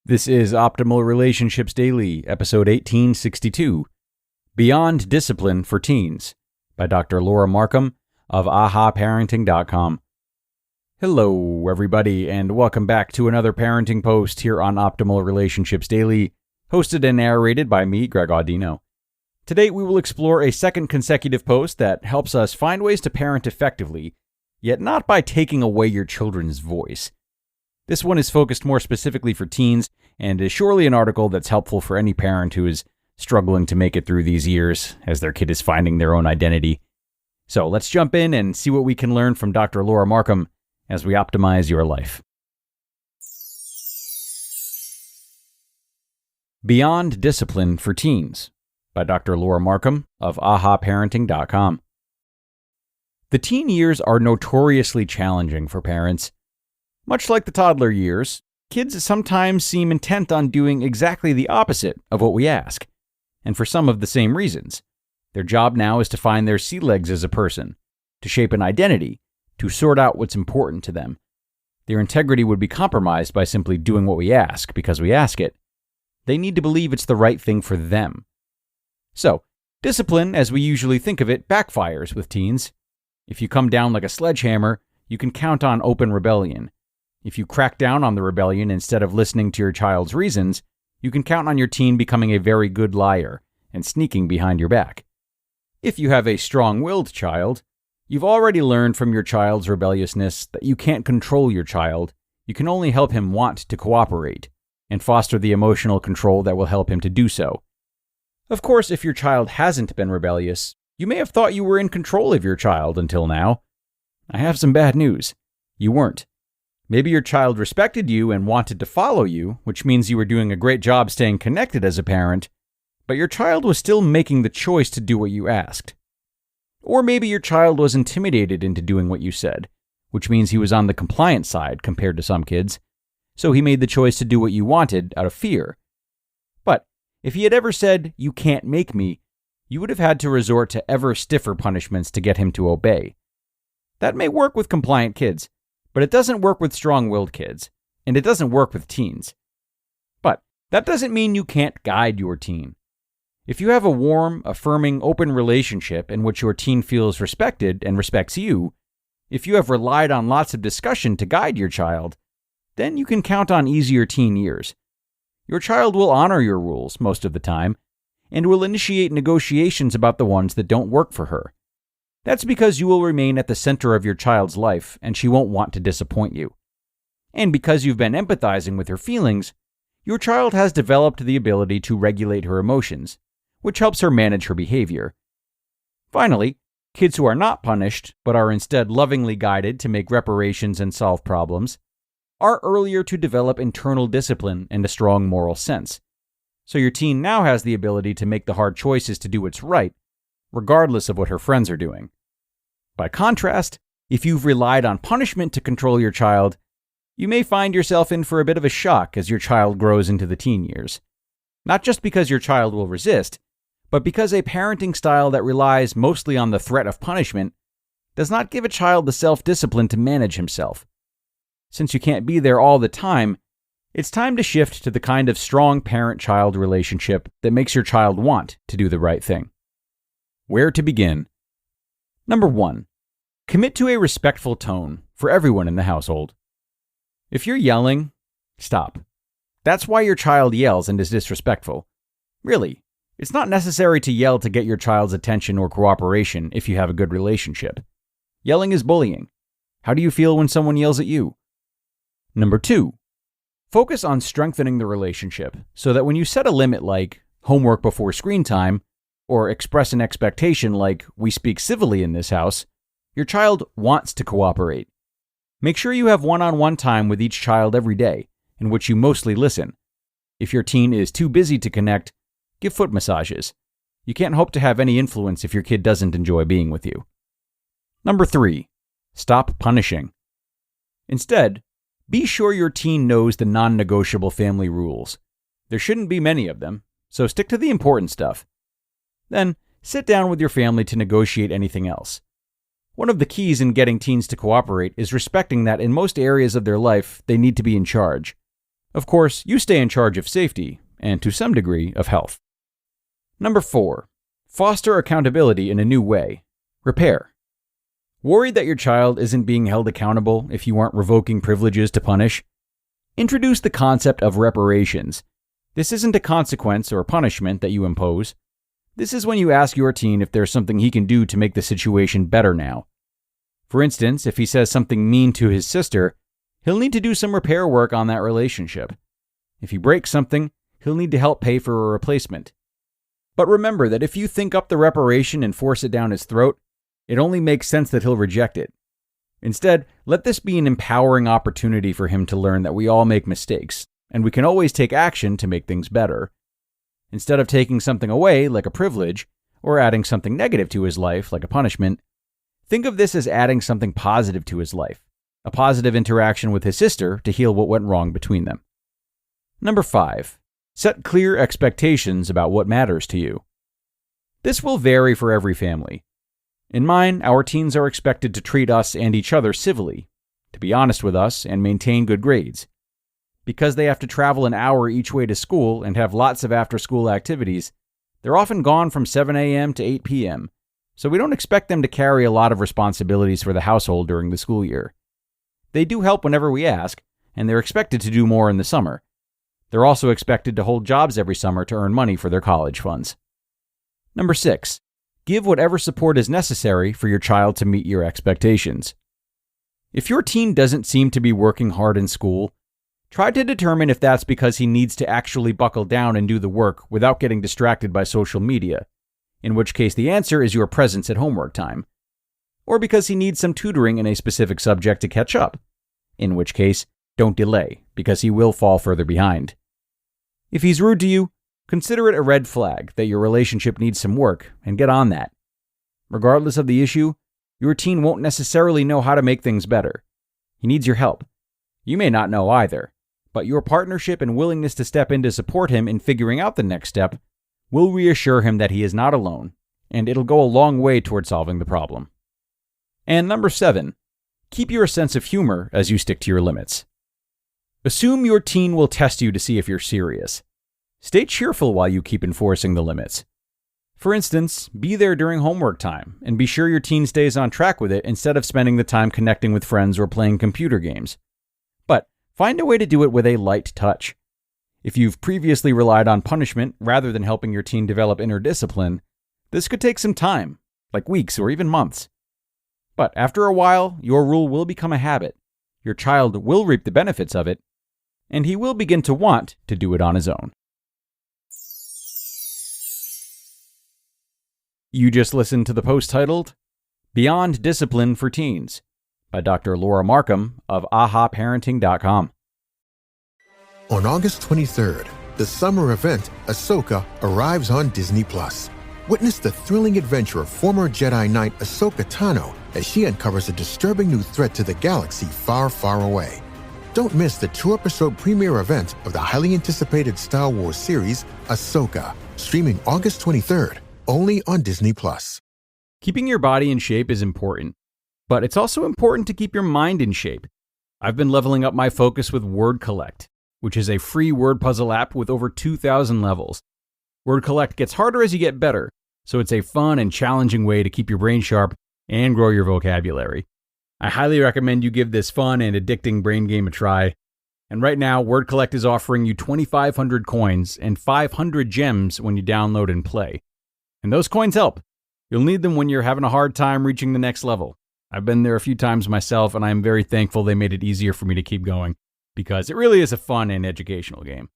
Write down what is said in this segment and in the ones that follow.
This is Optimal Relationships Daily, episode 1862, Beyond Discipline for Teens, by Dr. Laura Markham of ahaparenting.com. Hello, everybody, and welcome back to another parenting post here on Optimal Relationships Daily, hosted and narrated by me, Greg Audino. Today, we will explore a second consecutive post that helps us find ways to parent effectively, yet not by taking away your children's voice. This one is focused more specifically for teens and is surely an article that's helpful for any parent who is struggling to make it through these years as their kid is finding their own identity. So let's jump in and see what we can learn from Dr. Laura Markham as we optimize your life. Beyond Discipline for Teens, by Dr. Laura Markham of ahaparenting.com. The teen years are notoriously challenging for parents. Much like the toddler years, kids sometimes seem intent on doing exactly the opposite of what we ask, and for some of the same reasons. Their job now is to find their sea legs as a person, to shape an identity, to sort out what's important to them. Their integrity would be compromised by simply doing what we ask because we ask it. They need to believe it's the right thing for them. So, discipline, as we usually think of it, backfires with teens. If you come down like a sledgehammer, you can count on open rebellion. If you crack down on the rebellion instead of listening to your child's reasons, you can count on your teen becoming a very good liar and sneaking behind your back. If you have a strong-willed child, you've already learned from your child's rebelliousness that you can't control your child. You can only help him want to cooperate and foster the emotional control that will help him to do so. Of course, if your child hasn't been rebellious, you may have thought you were in control of your child until now. I have some bad news. You weren't. Maybe your child respected you and wanted to follow you, which means you were doing a great job staying connected as a parent, but your child was still making the choice to do what you asked. Or maybe your child was intimidated into doing what you said, which means he was on the compliant side compared to some kids, so he made the choice to do what you wanted out of fear. But if he had ever said, "You can't make me," you would have had to resort to ever stiffer punishments to get him to obey. That may work with compliant kids, but it doesn't work with strong-willed kids, and it doesn't work with teens. But that doesn't mean you can't guide your teen. If you have a warm, affirming, open relationship in which your teen feels respected and respects you, if you have relied on lots of discussion to guide your child, then you can count on easier teen years. Your child will honor your rules most of the time, and will initiate negotiations about the ones that don't work for her. That's because you will remain at the center of your child's life, and she won't want to disappoint you. And because you've been empathizing with her feelings, your child has developed the ability to regulate her emotions, which helps her manage her behavior. Finally, kids who are not punished, but are instead lovingly guided to make reparations and solve problems, are earlier to develop internal discipline and a strong moral sense. So your teen now has the ability to make the hard choices to do what's right, regardless of what her friends are doing. By contrast, if you've relied on punishment to control your child, you may find yourself in for a bit of a shock as your child grows into the teen years. Not just because your child will resist, but because a parenting style that relies mostly on the threat of punishment does not give a child the self-discipline to manage himself. Since you can't be there all the time, it's time to shift to the kind of strong parent-child relationship that makes your child want to do the right thing. Where to begin? Number 1. Commit to a respectful tone for everyone in the household. If you're yelling, stop. That's why your child yells and is disrespectful. Really, it's not necessary to yell to get your child's attention or cooperation if you have a good relationship. Yelling is bullying. How do you feel when someone yells at you? Number 2. Focus on strengthening the relationship so that when you set a limit like homework before screen time, or express an expectation like, "We speak civilly in this house," your child wants to cooperate. Make sure you have one-on-one time with each child every day, in which you mostly listen. If your teen is too busy to connect, give foot massages. You can't hope to have any influence if your kid doesn't enjoy being with you. Number 3. Stop punishing. Instead, be sure your teen knows the non-negotiable family rules. There shouldn't be many of them, so stick to the important stuff. Then, sit down with your family to negotiate anything else. One of the keys in getting teens to cooperate is respecting that in most areas of their life, they need to be in charge. Of course, you stay in charge of safety, and to some degree, of health. Number 4. Foster accountability in a new way. Repair. Worried that your child isn't being held accountable if you aren't revoking privileges to punish? Introduce the concept of reparations. This isn't a consequence or punishment that you impose. This is when you ask your teen if there's something he can do to make the situation better now. For instance, if he says something mean to his sister, he'll need to do some repair work on that relationship. If he breaks something, he'll need to help pay for a replacement. But remember that if you think up the reparation and force it down his throat, it only makes sense that he'll reject it. Instead, let this be an empowering opportunity for him to learn that we all make mistakes, and we can always take action to make things better. Instead of taking something away, like a privilege, or adding something negative to his life, like a punishment, think of this as adding something positive to his life, a positive interaction with his sister to heal what went wrong between them. Number 5. Set clear expectations about what matters to you. This will vary for every family. In mine, our teens are expected to treat us and each other civilly, to be honest with us, and maintain good grades. Because they have to travel an hour each way to school and have lots of after-school activities, they're often gone from 7 a.m. to 8 p.m., so we don't expect them to carry a lot of responsibilities for the household during the school year. They do help whenever we ask, and they're expected to do more in the summer. They're also expected to hold jobs every summer to earn money for their college funds. Number 6. Give whatever support is necessary for your child to meet your expectations. If your teen doesn't seem to be working hard in school, try to determine if that's because he needs to actually buckle down and do the work without getting distracted by social media, in which case the answer is your presence at homework time, or because he needs some tutoring in a specific subject to catch up, in which case don't delay because he will fall further behind. If he's rude to you, consider it a red flag that your relationship needs some work and get on that. Regardless of the issue, your teen won't necessarily know how to make things better. He needs your help. You may not know either, but your partnership and willingness to step in to support him in figuring out the next step will reassure him that he is not alone, and it'll go a long way toward solving the problem. And number 7, keep your sense of humor as you stick to your limits. Assume your teen will test you to see if you're serious. Stay cheerful while you keep enforcing the limits. For instance, be there during homework time, and be sure your teen stays on track with it instead of spending the time connecting with friends or playing computer games. But find a way to do it with a light touch. If you've previously relied on punishment rather than helping your teen develop inner discipline, this could take some time, like weeks or even months. But after a while, your rule will become a habit. Your child will reap the benefits of it, and he will begin to want to do it on his own. You just listened to the post titled, Beyond Discipline for Teens, by Dr. Laura Markham of ahaparenting.com. On August 23rd, the summer event, Ahsoka, arrives on Disney+. Witness the thrilling adventure of former Jedi Knight Ahsoka Tano as she uncovers a disturbing new threat to the galaxy far, far away. Don't miss the 2-episode premiere event of the highly anticipated Star Wars series, Ahsoka, streaming August 23rd, only on Disney+. Keeping your body in shape is important, but it's also important to keep your mind in shape. I've been leveling up my focus with Word Collect, which is a free word puzzle app with over 2,000 levels. Word Collect gets harder as you get better, so it's a fun and challenging way to keep your brain sharp and grow your vocabulary. I highly recommend you give this fun and addicting brain game a try. And right now, Word Collect is offering you 2,500 coins and 500 gems when you download and play. And those coins help. You'll need them when you're having a hard time reaching the next level. I've been there a few times myself, and I'm very thankful they made it easier for me to keep going, because it really is a fun and educational game.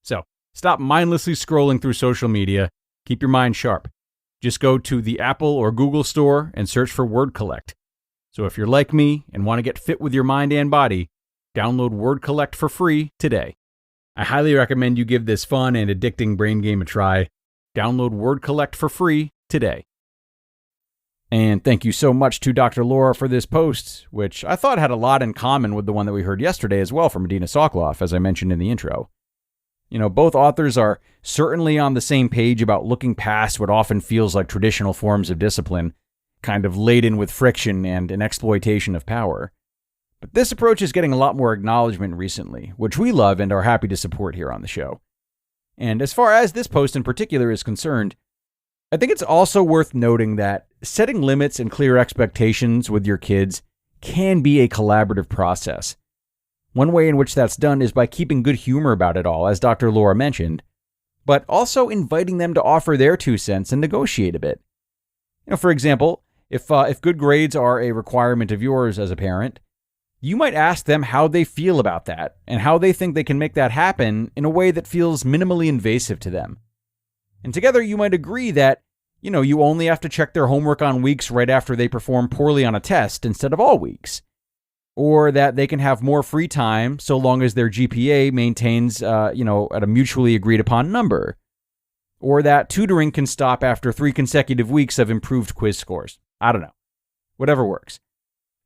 So, stop mindlessly scrolling through social media. Keep your mind sharp. Just go to the Apple or Google store and search for Word Collect. So if you're like me and want to get fit with your mind and body, download Word Collect for free today. I highly recommend you give this fun and addicting brain game a try. Download Word Collect for free today. And thank you so much to Dr. Laura for this post, which I thought had a lot in common with the one that we heard yesterday as well from Medina Sokoloff, as I mentioned in the intro. You know, both authors are certainly on the same page about looking past what often feels like traditional forms of discipline, kind of laden with friction and an exploitation of power. But this approach is getting a lot more acknowledgement recently, which we love and are happy to support here on the show. And as far as this post in particular is concerned, I think it's also worth noting that setting limits and clear expectations with your kids can be a collaborative process. One way in which that's done is by keeping good humor about it all, as Dr. Laura mentioned, but also inviting them to offer their 2 cents and negotiate a bit. For example, if good grades are a requirement of yours as a parent, you might ask them how they feel about that and how they think they can make that happen in a way that feels minimally invasive to them. And together you might agree that, you only have to check their homework on weeks right after they perform poorly on a test instead of all weeks. Or that they can have more free time so long as their GPA maintains, at a mutually agreed upon number. Or that tutoring can stop after 3 consecutive weeks of improved quiz scores. I don't know. Whatever works.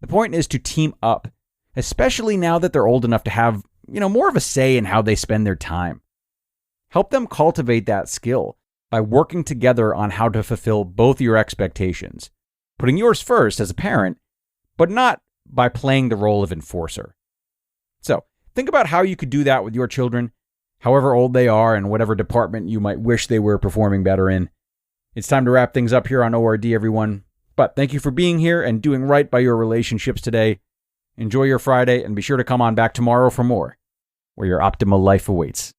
The point is to team up, especially now that they're old enough to have, more of a say in how they spend their time. Help them cultivate that skill by working together on how to fulfill both your expectations, putting yours first as a parent, but not by playing the role of enforcer. So, think about how you could do that with your children, however old they are and whatever department you might wish they were performing better in. It's time to wrap things up here on ORD, everyone. But thank you for being here and doing right by your relationships today. Enjoy your Friday and be sure to come on back tomorrow for more, where your optimal life awaits.